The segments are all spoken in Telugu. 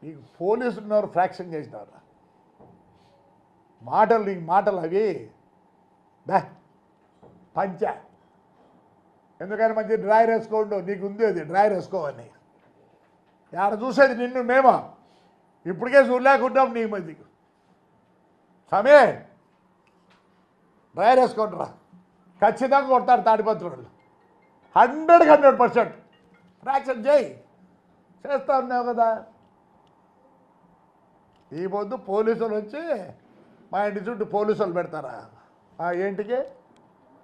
నీకు పోలీసులు ఉన్నారు, ఫ్రాక్షన్ చేసినారు మాటలు, నీకు మాటలు అవి దా పంచ. ఎందుకని మంచి డ్రాయర్ వేసుకోండు, నీకు ఉంది అది డ్రాయర్ వేసుకోవని. ఆడ చూసేది నిన్ను మేమా, ఇప్పటికే చూడలేకుంటాం నీ మధ్య సమే. డ్రాయర్ వేసుకోండి రా, ఖచ్చితంగా కొడతారు తాడిపత్రులు. 100% ఫ్రాక్షన్ చేయి, చేస్తా ఉన్నావు కదా. ఈ పొద్దు పోలీసులు వచ్చి మా ఇంటి చుట్టూ పోలీసులు పెడతారా? ఏంటికి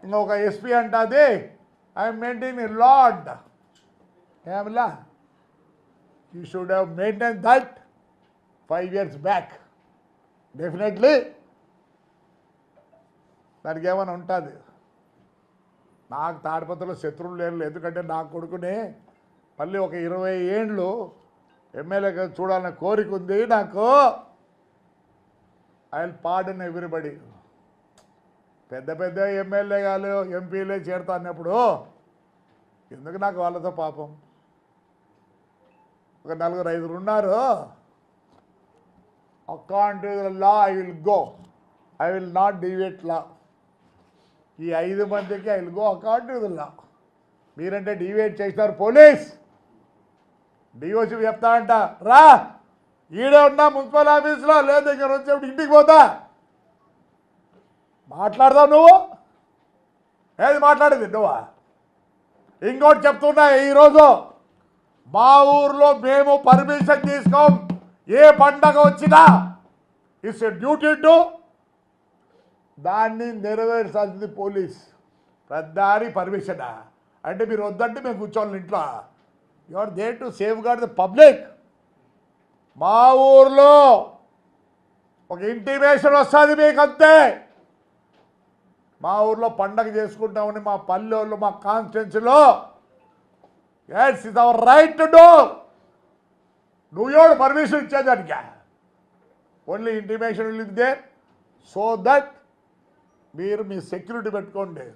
ఇంకొక ఎస్పీ అంటుంది ఐఎమ్ మెయింటైనింగ్ లాడ్. ఏమిలా, you should have maintain that 5 years back. Definitely దానికి ఏమైనా ఉంటుంది. నాకు తాడిపత్రిలో శత్రువులు లేరు, ఎందుకంటే నా కొడుకుని మళ్ళీ ఒక 20 ఏండ్లు ఎమ్మెల్యేగా చూడాలనే కోరిక ఉంది నాకు. I will pardon everybody. పెద్ద పెద్ద ఎమ్మెల్యేగాలు ఎంపీలే చేరుతా అన్నప్పుడు ఎందుకు నాకు వాళ్ళతో పాపం? ఒక 4-5 ఉన్నారు. According to the law I will go, I will not deviate law. ఈ 5 మందికి I will go according to the law. మీరంటే డివియేట్ చేసినారు పోలీస్. డిఓసి చెప్తా అంట, రా ఈడే ఉన్నా మున్సిపల్ ఆఫీస్లో, లేదు ఇక్కడ వచ్చేప్పుడు ఇంటికి పోతా. మాట్లాడదావు నువ్వు, ఏది మాట్లాడేది నువ్వా? ఇంకోటి చెప్తున్నా, ఈరోజు మా ఊర్లో మేము పర్మిషన్ తీసుకోం. ఏ పండగ వచ్చినా ఇట్స్ ఎ డ్యూటీ టు దాన్ని నెరవేర్చాల్సింది పోలీస్. ప్రధాని పర్మిషనా అంటే మీరు వద్దంటే మేము కూర్చోవాలి ఇంట్లో. You are there to safeguard the public. మా ఊర్లో ఒక ఇంటిమేషన్ వస్తుంది మీకు అంతే. మా ఊర్లో పండగ చేసుకుంటామని మా పల్లెల్లో, మా కాన్స్టిట్యున్సీలో, it's is our right to do. నువ్వు ఎవడు పర్మిషన్ ఇచ్చేదానికి? Only intimation will there so that మీరు మీ సెక్యూరిటీ పెట్టుకోండి.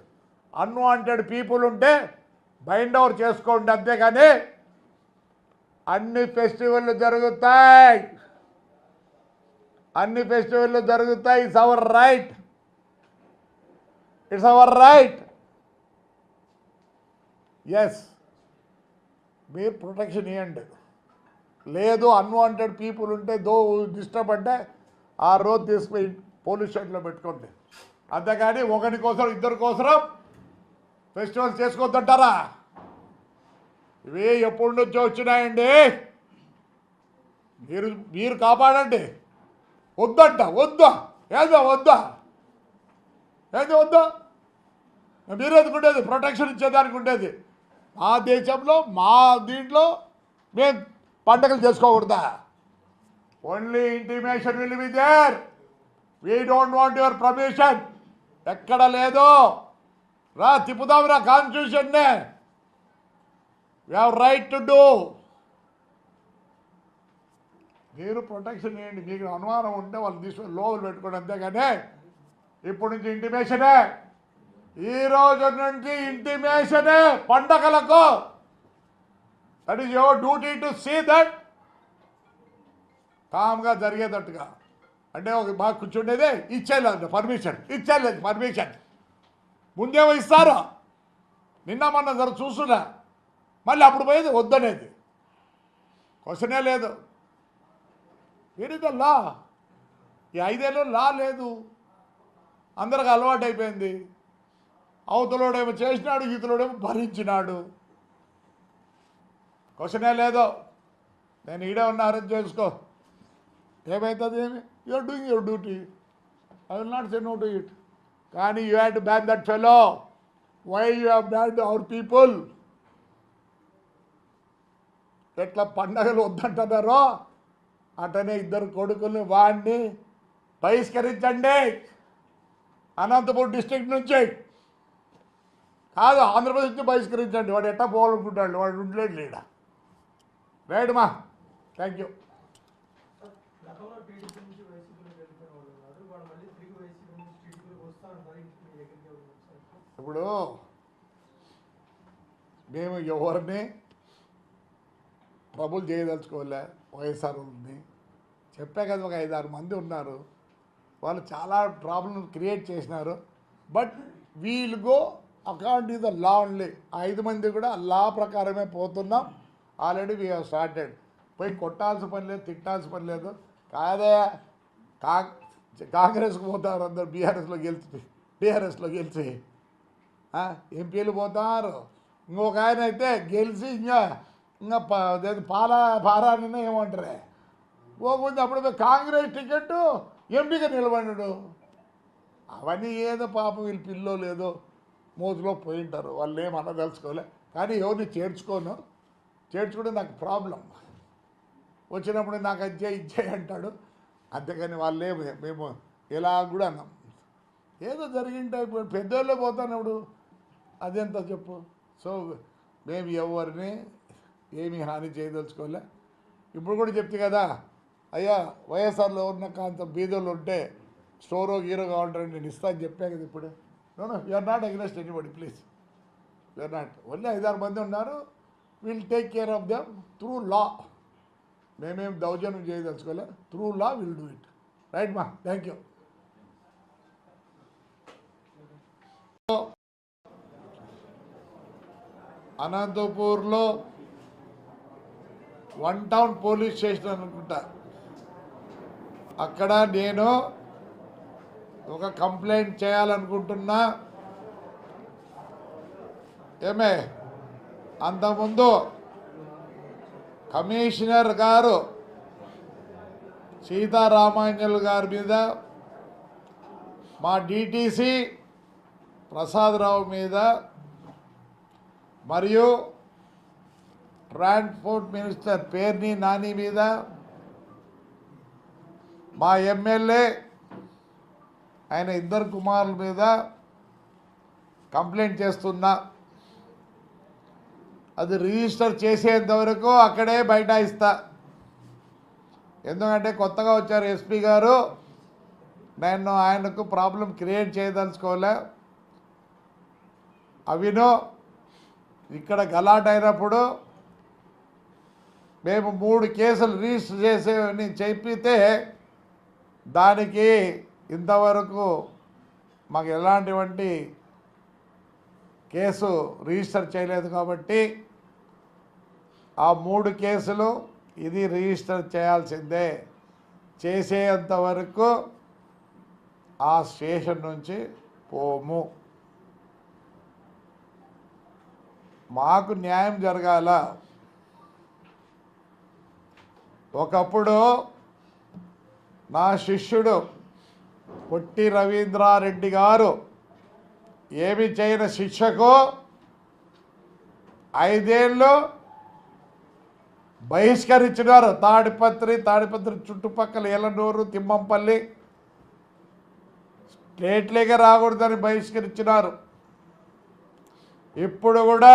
అన్వాంటెడ్ పీపుల్ ఉంటే బైండ్ ఓవర్ చేసుకోండి, అంతేగాని అన్ని ఫెస్టివల్లు జరుగుతాయి, అన్ని ఫెస్టివల్లు జరుగుతాయి. It's our right, it's our right. Yes, మీరు ప్రొటెక్షన్ ఇవ్వండి. లేదు అన్వాంటెడ్ పీపుల్ ఉంటే డిస్టర్బ్ అంటే ఆ రోజు తీసుకుపోయి పోలీస్ స్టేషన్లో పెట్టుకోండి, అంతేగాని ఒకరి కోసం ఇద్దరి కోసం ఫెస్టివల్స్ చేసుకోవద్దంటారా? ఇవి ఎప్పటి నుంచో వచ్చినాయండి. మీరు కాపాడండి. వద్దంట, వద్దా ఏదో వద్దా, ఏదో వద్దా. మీరు ఎందుకుండేది ప్రొటెక్షన్ ఇచ్చేదానికి ఉండేది. మా దేశంలో మా దీంట్లో మేము పండగలు చేసుకోకూడదా? Only intimation will be there. We don't want your permission. ఎక్కడ లేదు. రా తిప్పుదాం రా కాన్స్టిట్యూషన్నే. We have right to do. మీరు ప్రొటెక్షన్ ఇవ్వండి. మీకు అనుమానం ఉంటే వాళ్ళు తీసుకొని లోపల పెట్టుకోండి, అంతేగాని ఇప్పటి నుంచి ఇంటిమేషనే. ఈ రోజు నుంచి ఇంటిమేషనే పండగలకు. That is your duty to see that కామ్గా జరిగేటట్టుగా. అంటే ఒక బాగా కూర్చుండేదే ఇచ్చేయలేదు పర్మిషన్, ఇచ్చేయలేదు పర్మిషన్. ముందేమో ఇస్తారు, నిన్న మొన్న చూస్తున్నా, మళ్ళీ అప్పుడు పోయేది వద్దనేది. క్వశ్చనే లేదు. లా ఈ 5 ఏళ్ళు లా లేదు, అందరికి అలవాటు అయిపోయింది. అవతలోడేమో చేసినాడు, ఇతరుడేమో భరించినాడు. క్వశ్చనే లేదు. నేను ఈడే ఉన్న అరేంజ్ చేసుకో, ఏమవుతుంది ఏమి. You're doing your duty, I will not say no to it. కానీ you have to ban that fellow. Why you have banned our people? ఎట్లా పండగలు వద్దంటున్నారో అటనే ఇద్దరు కొడుకుల్ని వాడిని బహిష్కరించండి. అనంతపురం డిస్ట్రిక్ట్ నుంచి కాదు, ఆంధ్రప్రదేశ్ నుంచి బహిష్కరించండి. వాడు ఎట్టా పోవాలనుకుంటాడు, వాడు ఉండలేడు లేడా. రైట్ మా, థ్యాంక్ యూ. ఇప్పుడు మేము ఎవరిని ట్రబుల్ చేయదలుచుకోలే. వైఎస్ఆర్ ఉంది చెప్పా కదా, ఒక 5-6 మంది ఉన్నారు, వాళ్ళు చాలా ప్రాబ్లమ్ క్రియేట్ చేసినారు. But we'll go according the law only. 5 మంది కూడా లా ప్రకారమే పోతున్నాం. Already we have started. పోయి కొట్టాల్సిన పని లేదు, తిట్టాల్సిన పని లేదు. కాదే కాంగ్రెస్కి పోతారు అందరు, టీఆర్ఎస్లో గెలిచి ఎంపీలు పోతారు. ఇంకొక ఆయన అయితే గెలిచి ఇంకా పారాయణ ఏమంటారే పోకుంది. అప్పుడు కాంగ్రెస్ టికెట్ ఎంపీగా నిలబడ్డాడు. అవన్నీ ఏదో పాపం వీళ్ళు పిల్లోలు ఏదో మోజులో పోయింటారు, వాళ్ళు ఏమన్నా తెలుసుకోలే. కానీ ఎవరిని చేర్చుకుంటే నాకు ప్రాబ్లం. వచ్చినప్పుడు నాకు ఇచ్చే అంటాడు. అంతేకాని వాళ్ళే మేము ఎలా కూడా అన్నాం. ఏదో జరిగింటే పెద్దోళ్ళే పోతానప్పుడు అదెంత చెప్పు. సో మేము ఎవరిని ఏమీ హాని చేయదలుచుకోలే. ఇప్పుడు కూడా చెప్తే కదా, అయ్యా వైఎస్ఆర్లో ఉన్న కాంత బీదోళ్ళు ఉంటే స్టోరో హీరో కావాలంటారు, నేను ఇస్తాను చెప్పా కదా ఇప్పుడు. No you're not against anybody, please. You're not. Only 5-6 మంది ఉన్నారు. Will take care of them through law. మేమేం దౌర్జన్యం చేయదలుచుకోలే. Through law will do it. Right మా, థ్యాంక్ యూ. అనంతపూర్లో 1 టౌన్ పోలీస్ స్టేషన్ అనుకుంటా, అక్కడ నేను ఒక కంప్లైంట్ చేయాలనుకుంటున్నా. ఏమే అంతకుముందు కమిషనర్ గారు సీతారామాంజల్ గారి మీద, మా డిటిసి ప్రసాదరావు మీద, మరియు ట్రాన్స్పోర్ట్ మినిస్టర్ పేర్ని నాని మీద, మా ఎమ్మెల్యే ఆయన 2 కుమారుల మీద కంప్లైంట్ చేస్తున్నా. అది రిజిస్టర్ చేసేంత వరకు అక్కడే బైఠాయిస్తా. ఎందుకంటే కొత్తగా వచ్చారు ఎస్పీ గారు, నేను ఆయనకు ప్రాబ్లం క్రియేట్ చేయదలుచుకోలే. అవినో ఇక్కడ గలాట్ అయినప్పుడు మేము 3 కేసులు రిజిస్టర్ చేసేవని చెప్పితే దానికి ఇంతవరకు మాకు ఎలాంటివంటి కేసు రిజిస్టర్ చేయలేదు. కాబట్టి ఆ 3 కేసులు ఇది రిజిస్టర్ చేయాల్సిందే. చేసేంత వరకు ఆ స్టేషన్ నుంచి పోము. మాకు న్యాయం జరగాల. ఒకప్పుడు నా శిష్యుడు పొట్టి రవీంద్రారెడ్డి గారు ఏమి చేయని శిక్షకు 5 ఏళ్ళు బహిష్కరించినారు. తాడిపత్రి చుట్టుపక్కల ఏలనూరు, తిమ్మంపల్లి స్టేట్లేగా రాకూడదని బహిష్కరించినారు. ఇప్పుడు కూడా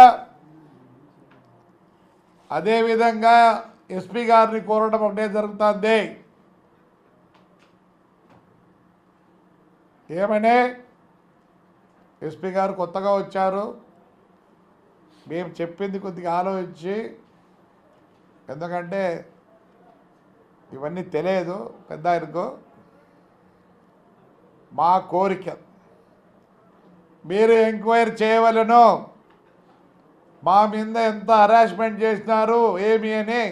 అదేవిధంగా ఎస్పీ గారిని కోరడం ఒకటే జరుగుతుంది. ఏమనే ఎస్పీ గారు కొత్తగా వచ్చారు, మేము చెప్పింది కొద్దిగా ఆలోచించి, ఎందుకంటే ఇవన్నీ తెలియదు పెద్ద ఆయనకు. మా కోరిక మీరు ఎంక్వైరీ చేయవలను, మా మీద ఎంత హరాస్మెంట్ చేసినారు ఏమి అని.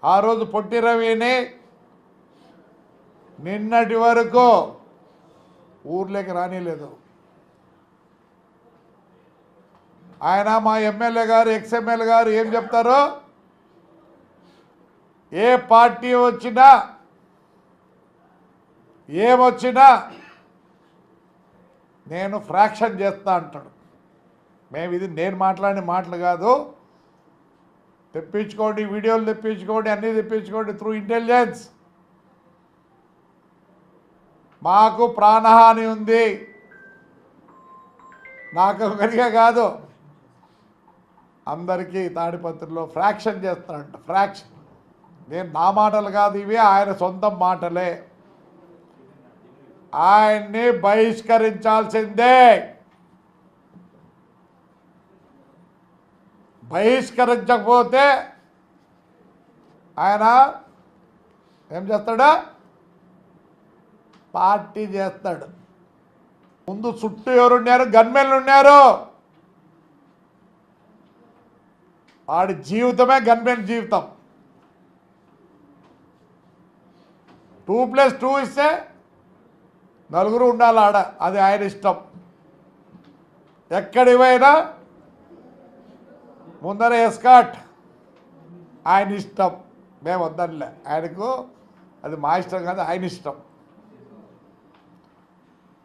ఆ రోజు పొట్టి రవిని నిన్నటి వరకు ఊర్లోకి రానిలేదు. ఆయన మా ఎమ్మెల్యే గారు, ఎక్స్ఎమ్మెల్యే గారు ఏం చెప్తారో, ఏ పార్టీ వచ్చినా ఏమొచ్చినా నేను ఫ్రాక్షన్ చేస్తా అంటాడు. నేను మాట్లాడిన మాటలు కాదు. తెప్పించుకోండి, వీడియోలు తెప్పించుకోండి, అన్నీ తెప్పించుకోండి త్రూ ఇంటెలిజెన్స్. మాకు ప్రాణహాని ఉంది. నాకు ఒకరిగా కాదు, అందరికీ తాడిపత్రిలో ఫ్రాక్షన్ చేస్తానంట. ఫ్రాక్షన్ నా మాటలు కాదు ఇవి, ఆయన సొంత మాటలే. ఆయన్ని బహిష్కరించాల్సిందే. బహిష్కరించకపోతే ఆయన ఏం చేస్తాడా? పార్టీ చేస్తాడు. ముందు చుట్టూ ఎవరున్నారు? గన్మెన్లు ఉన్నారు. వాడి జీవితమే గన్మెన్ జీవితం. 2+2 ఇస్తే నలుగురు ఉండాలి ఆడ, అది ఆయన ఇష్టం. ఎక్కడికి పోయినా ముందర ఎస్కాట్, ఆయన ఇష్టం. మేము వద్దనిలే, ఆయనకు అది మా ఇష్టం కాదు, ఆయన ఇష్టం.